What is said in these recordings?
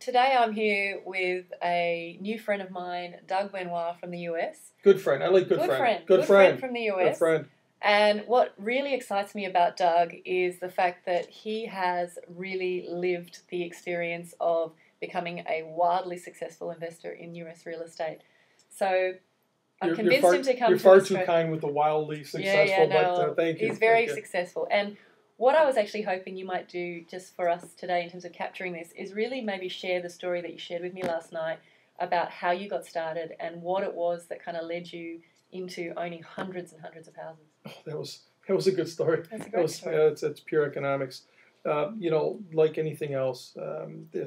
Today I'm here with a new friend of mine, Doug Benoit from the US. Good friend. I like good friend. Good friend from the US. Good friend. And what really excites me about Doug is the fact that he has really lived the experience of becoming a wildly successful investor in US real estate. So I'm convinced him to come You're to far Australia. too kind with the wildly successful, but thank you. He's very Thank you. successful. And what I was actually hoping you might do just for us today in terms of capturing this is really maybe share the story that you shared with me last night about how you got started and what it was that kind of led you into owning hundreds and hundreds of houses. Oh, that was a good story. That's a great story. It's pure economics. Like anything else,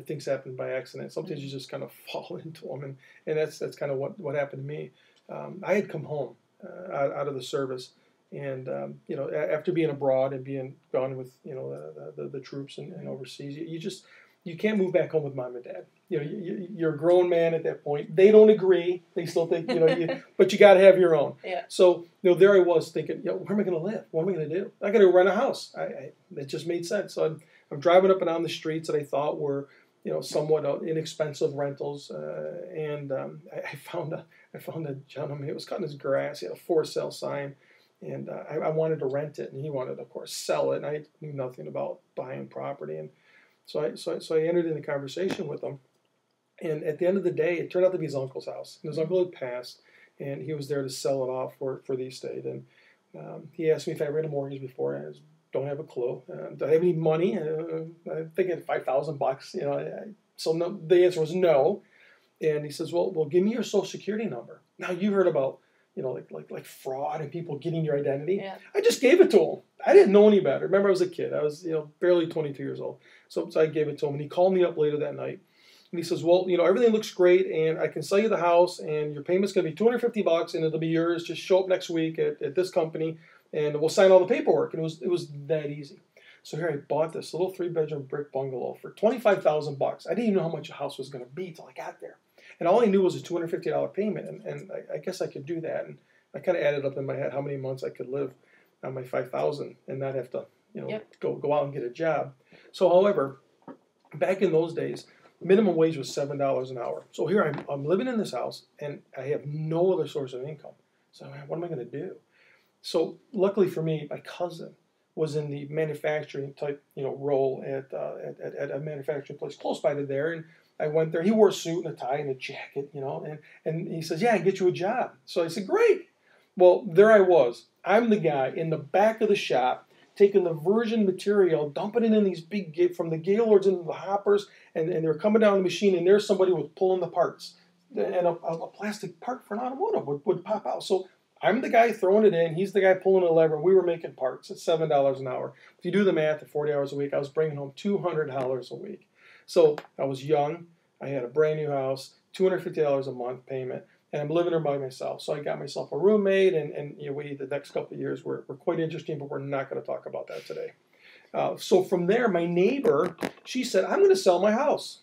things happen by accident. Sometimes you just kind of fall into them, and that's kind of what happened to me. I had come home out of the service, and after being abroad and being gone with the troops and overseas, you can't move back home with mom and dad. You're a grown man at that point. They don't agree. They still think but you got to have your own. Yeah. So there I was thinking, where am I going to live? What am I going to do? I got to rent a house. It just made sense. So I'm driving up and down the streets that I thought were somewhat inexpensive rentals, and I found a gentleman. He was cutting his grass. He had a for sale sign, and I wanted to rent it, and he wanted to, of course, sell it. And I knew nothing about buying property, and so I entered into conversation with him. And at the end of the day, it turned out to be his uncle's house. And his uncle had passed, and he was there to sell it off for the estate. And he asked me if I read a mortgage before. I don't have a clue. Do I have any money? I think I had $5,000. So no, the answer was no. And he says, well, give me your Social Security number. Now you heard about like fraud and people getting your identity. Yeah. I just gave it to him. I didn't know any better. Remember, I was a kid. I was barely 22 years old. So I gave it to him, and he called me up later that night. And he says, well, everything looks great, and I can sell you the house, and your payment's going to be $250, and it'll be yours. Just show up next week at this company, and we'll sign all the paperwork. And it was that easy. So here I bought this little 3-bedroom brick bungalow for $25,000. I didn't even know how much a house was going to be till I got there. And all I knew was a $250 payment, and I guess I could do that. And I kind of added up in my head how many months I could live on my $5,000 and not have to, go out and get a job. So, however, back in those days, minimum wage was $7 an hour. So here I'm living in this house, and I have no other source of income. So what am I going to do? So luckily for me, my cousin was in the manufacturing type role at a manufacturing place close by to there, and I went there. He wore a suit and a tie and a jacket, and he says, yeah, I can get you a job. So I said, great. Well, there I was. I'm the guy in the back of the shop taking the virgin material, dumping it in these from the Gaylords into the hoppers, and they're coming down the machine, and there's somebody with pulling the parts. And a plastic part for an automotive would pop out. So I'm the guy throwing it in. He's the guy pulling the lever. We were making parts at $7 an hour. If you do the math, at 40 hours a week, I was bringing home $200 a week. So I was young. I had a brand new house, $250 a month payment, and I'm living there by myself. So I got myself a roommate, and the next couple of years were quite interesting, but we're not going to talk about that today. So from there, my neighbor, she said, I'm going to sell my house.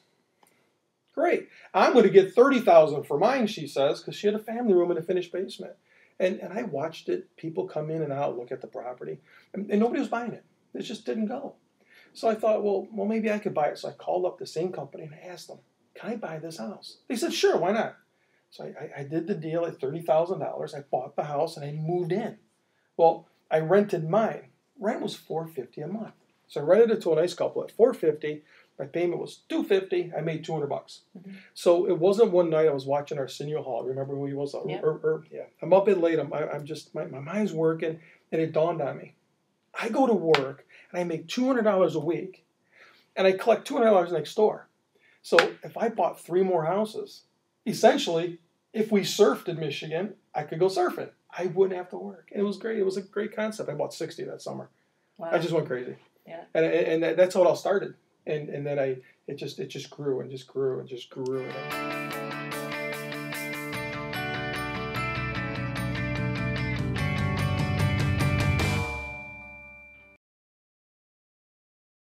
Great. I'm going to get $30,000 for mine, she says, because she had a family room and a finished basement. And I watched it. People come in and out, look at the property, and nobody was buying it. It just didn't go. So I thought, well, maybe I could buy it. So I called up the same company and I asked them, can I buy this house? They said, sure, why not? So I did the deal at $30,000. I bought the house and I moved in. Well, I rented mine. Rent was $450 a month. So I rented it to a nice couple at $450. My payment was $250. I made $200. Mm-hmm. So it wasn't one night I was watching Arsenio Hall. Remember who he was? Yeah. Yeah. I'm up at late. I'm just my mind's working, and it dawned on me. I go to work and I make $200 a week, and I collect $200 next door. So if I bought 3 more houses, essentially, if we surfed in Michigan, I could go surfing. I wouldn't have to work. And it was great. It was a great concept. I bought 60 that summer. Wow. I just went crazy. Yeah. And that's how it all started. And then it just grew and just grew and just grew.